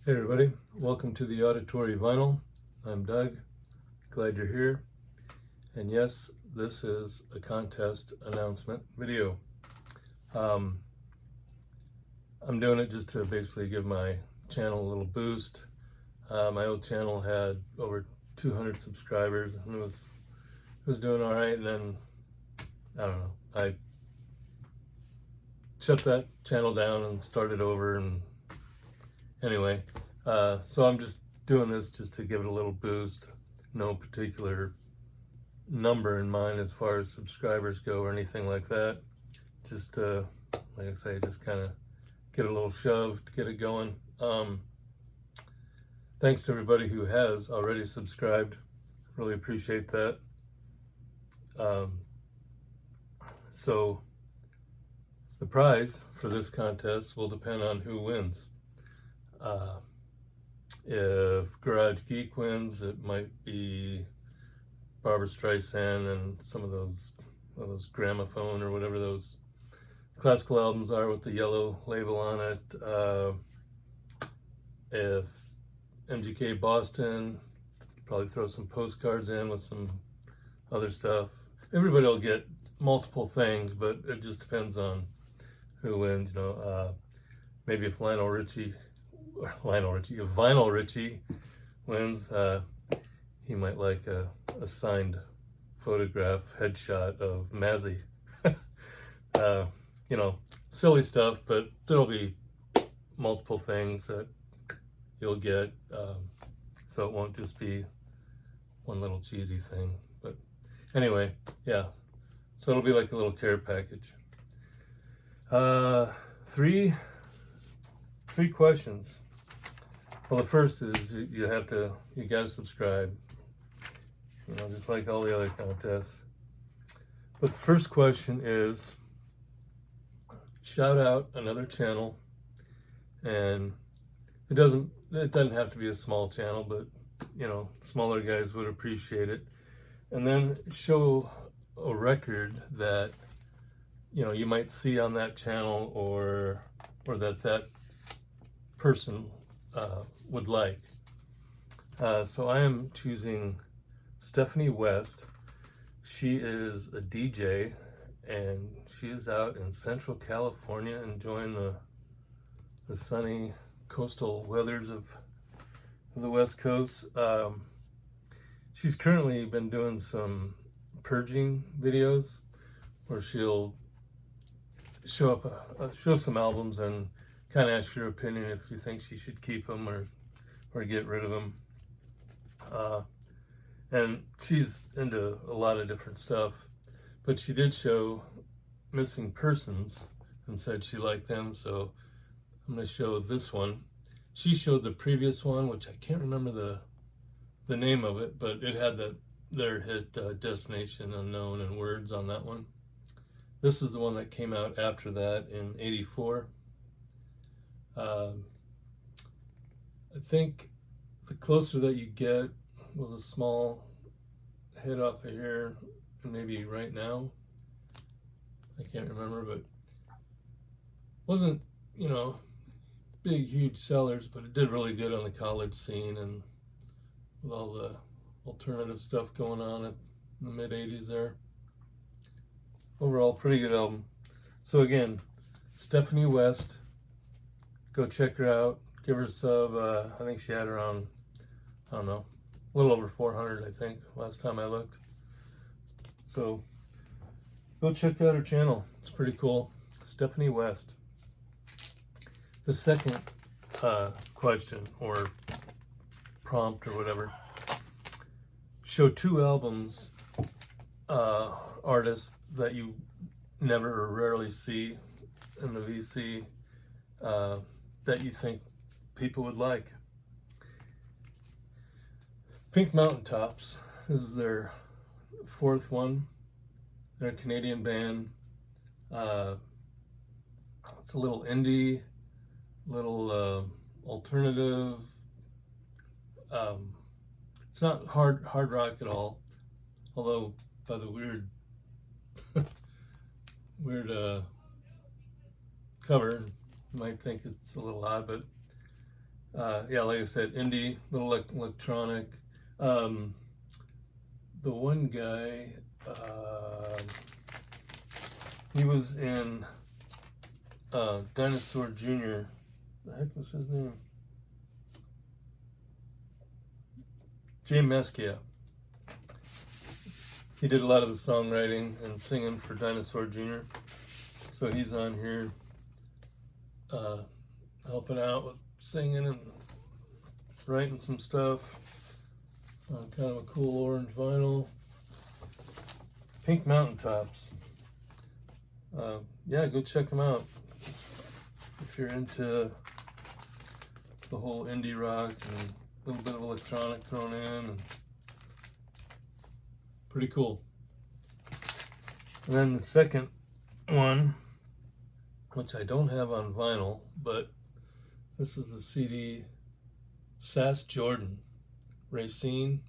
Hey everybody, welcome to the Auditory Vinyl. I'm Doug, glad you're here. And yes, this is a contest announcement video. I'm doing it just to basically give my channel a little boost. My old channel had over 200 subscribers and it was doing all right, and then I don't know, I shut that channel down and started over, and anyway, so I'm just doing this just to give it a little boost. No particular number in mind as far as subscribers go or anything like that. Just like I say, just kind of get a little shove to get it going. Thanks to everybody who has already subscribed. Really appreciate that. So the prize for this contest will depend on who wins. If Garage Geek wins, it might be Barbra Streisand and some of those gramophone or whatever those classical albums are with the yellow label on it. If MGK Boston, probably throw some postcards in with some other stuff. Everybody will get multiple things, but it just depends on who wins. Maybe if Lionel Richie, if Vinyl Richie wins, he might like a signed photograph headshot of Mazzy. Silly stuff, but there'll be multiple things that you'll get, so it won't just be one little cheesy thing. But anyway, yeah, so it'll be like a little care package. Three questions. Well, the first is you gotta subscribe, just like all the other contests. But the first question is, shout out another channel, and it doesn't have to be a small channel, but smaller guys would appreciate it. And then show a record that you might see on that channel, or that person would like. So I am choosing Stephanie West. She is a DJ, and she is out in Central California enjoying the sunny coastal weathers of the West Coast. She's currently been doing some purging videos where she'll show some albums and kind of ask your opinion if you think she should keep them or get rid of them. And she's into a lot of different stuff, but she did show Missing Persons and said she liked them, so I'm going to show this one. She showed the previous one, which I can't remember the name of it, but it had their hit Destination Unknown and Words on that one. This is the one that came out after that in '84. I think the closer that you get was a small hit off of here, and maybe Right Now. I can't remember, but wasn't, big, huge sellers, but it did really good on the college scene and with all the alternative stuff going on in the mid 80s there. Overall, pretty good album. So again, Stephanie West, go check her out, give her a sub. I think she had around, I don't know, a little over 400, I think, last time I looked. So go check out her channel. It's pretty cool. Stephanie West. The second question, or prompt, or whatever, show 2 albums, artists that you never or rarely see in the VC, that you think people would like. Pink Mountain Tops, this is their 4th one. They're a Canadian band. It's a little indie, little alternative. It's not hard rock at all, although by the weird cover, you might think it's a little odd, but Yeah, like I said, indie, little electronic. The one guy, he was in Dinosaur Jr. The heck was his name? Jay Meskia. He did a lot of the songwriting and singing for Dinosaur Jr. So he's on here helping out with singing and writing some stuff on kind of a cool orange vinyl. Pink Mountaintops. Yeah, go check them out if you're into the whole indie rock and a little bit of electronic thrown in. And pretty cool. And then the second one, which I don't have on vinyl, but this is the CD Sass Jordan Racine.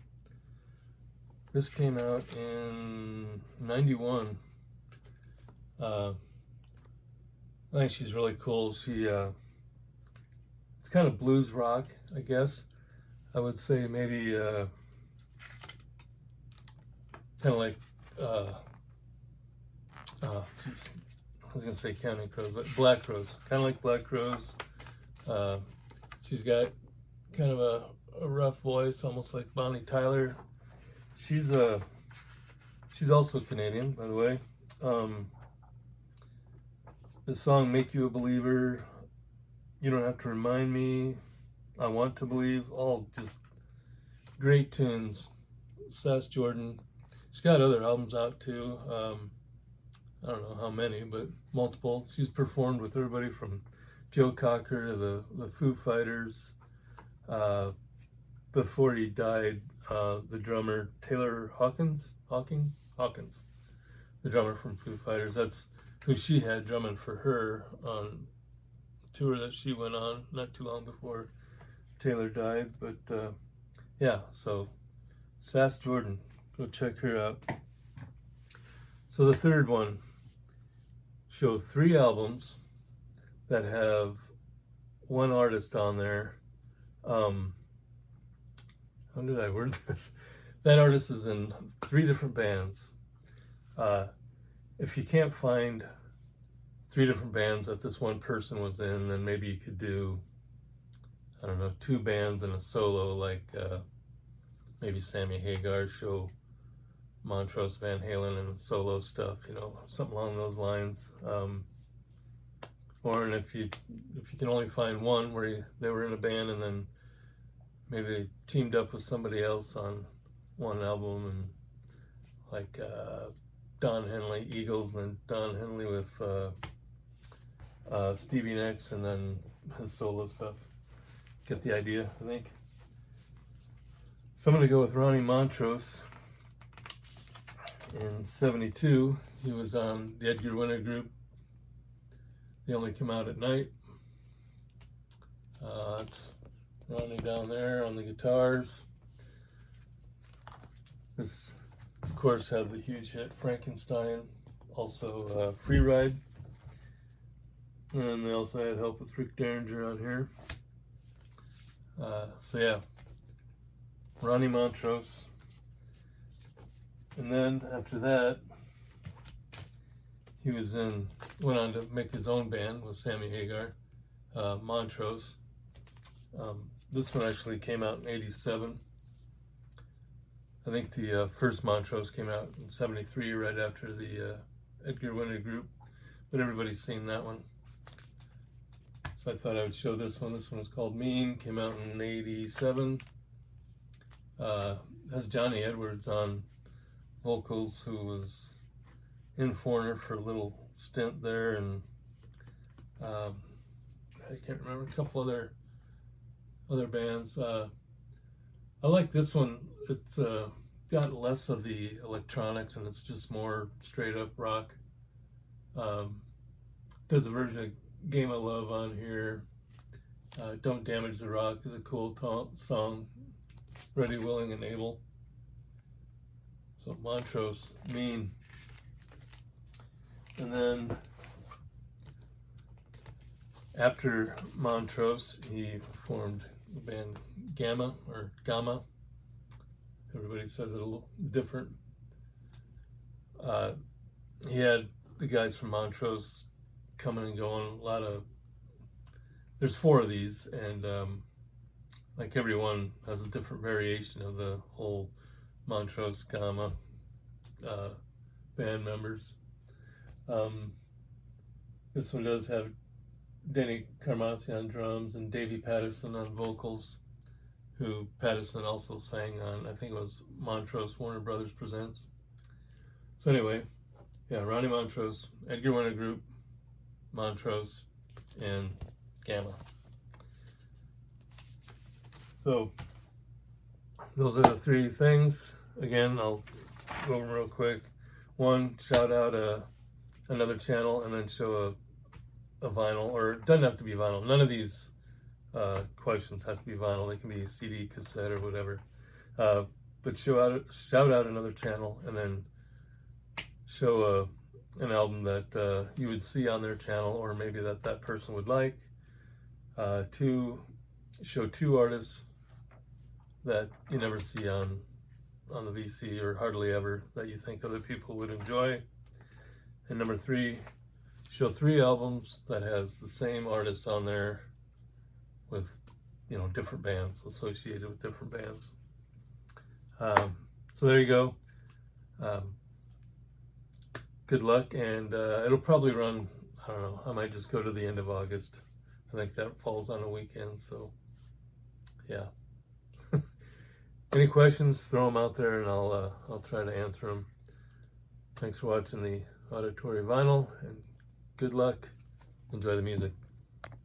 This came out in '91. I think she's really cool. She it's kind of blues rock, I guess. I would say maybe kind of like I was gonna say Counting Crows, like Black Crowes, kind of like Black Crowes. She's got kind of a rough voice, almost like Bonnie Tyler. She's also Canadian, by the way. The song "Make You a Believer," "You Don't Have to Remind Me," "I Want to Believe," all just great tunes. Sass Jordan. She's got other albums out too. I don't know how many, but multiple. She's performed with everybody from Joe Cocker to the Foo Fighters. Before he died, the drummer Taylor Hawkins, the drummer from Foo Fighters, that's who she had drumming for her on the tour that she went on not too long before Taylor died. But yeah, so Sass Jordan, go check her out. So the third one, show 3 albums that have one artist on there. How did I word this? That artist is in 3 different bands. If you can't find 3 different bands that this one person was in, then maybe you could do, I don't know, 2 bands and a solo, like maybe Sammy Hagar show Montrose, Van Halen, and solo stuff, something along those lines. Or if you can only find one where they were in a band and then maybe they teamed up with somebody else on one album, and like Don Henley, Eagles, and then Don Henley with Stevie Nicks, and then his solo stuff. Get the idea, I think. So I'm going to go with Ronnie Montrose. In '72, he was on the Edgar Winter Group. They Only Come Out at Night. It's Ronnie down there on the guitars. This, of course, had the huge hit Frankenstein, also Free Ride. And they also had help with Rick Derringer on here. So yeah, Ronnie Montrose. And then after that, he went on to make his own band with Sammy Hagar, Montrose. This one actually came out in '87. I think the first Montrose came out in '73, right after the Edgar Winter Group, but everybody's seen that one. So I thought I would show this one. This one is called Mean, came out in '87. Has Johnny Edwards on vocals, who was in Foreigner for a little stint there, and I can't remember, a couple other bands. I like this one. It's got less of the electronics and it's just more straight up rock. There's a version of Game of Love on here. Don't Damage the Rock is a cool song. Ready, Willing, and Able. So Montrose, Mean. And then after Montrose, he formed the band Gamma or Gamma. Everybody says it a little different. He had the guys from Montrose coming and going. There's 4 of these, and like everyone has a different variation of the whole Montrose Gamma band members. This one does have Danny Carmassi on drums and Davey Pattison on vocals, who Pattison also sang on, I think it was Montrose Warner Brothers Presents. So anyway, yeah, Ronnie Montrose, Edgar Winter Group, Montrose, and Gamma. So those are the 3 things. Again, I'll go over them real quick. 1, shout out another channel, and then show a vinyl, or it doesn't have to be vinyl. None of these questions have to be vinyl. They can be CD, cassette, or whatever. But shout out another channel, and then show an album that you would see on their channel, or maybe that person would like. 2, show 2 artists that you never see on the VC, or hardly ever, that you think other people would enjoy. And number 3, show 3 albums that has the same artist on there with, different bands, associated with different bands. So there you go. Good luck, and it'll probably run, I don't know, I might just go to the end of August. I think that falls on a weekend, so yeah. Any questions, throw them out there, and I'll try to answer them. Thanks for watching the Auditory Vinyl, and good luck. Enjoy the music.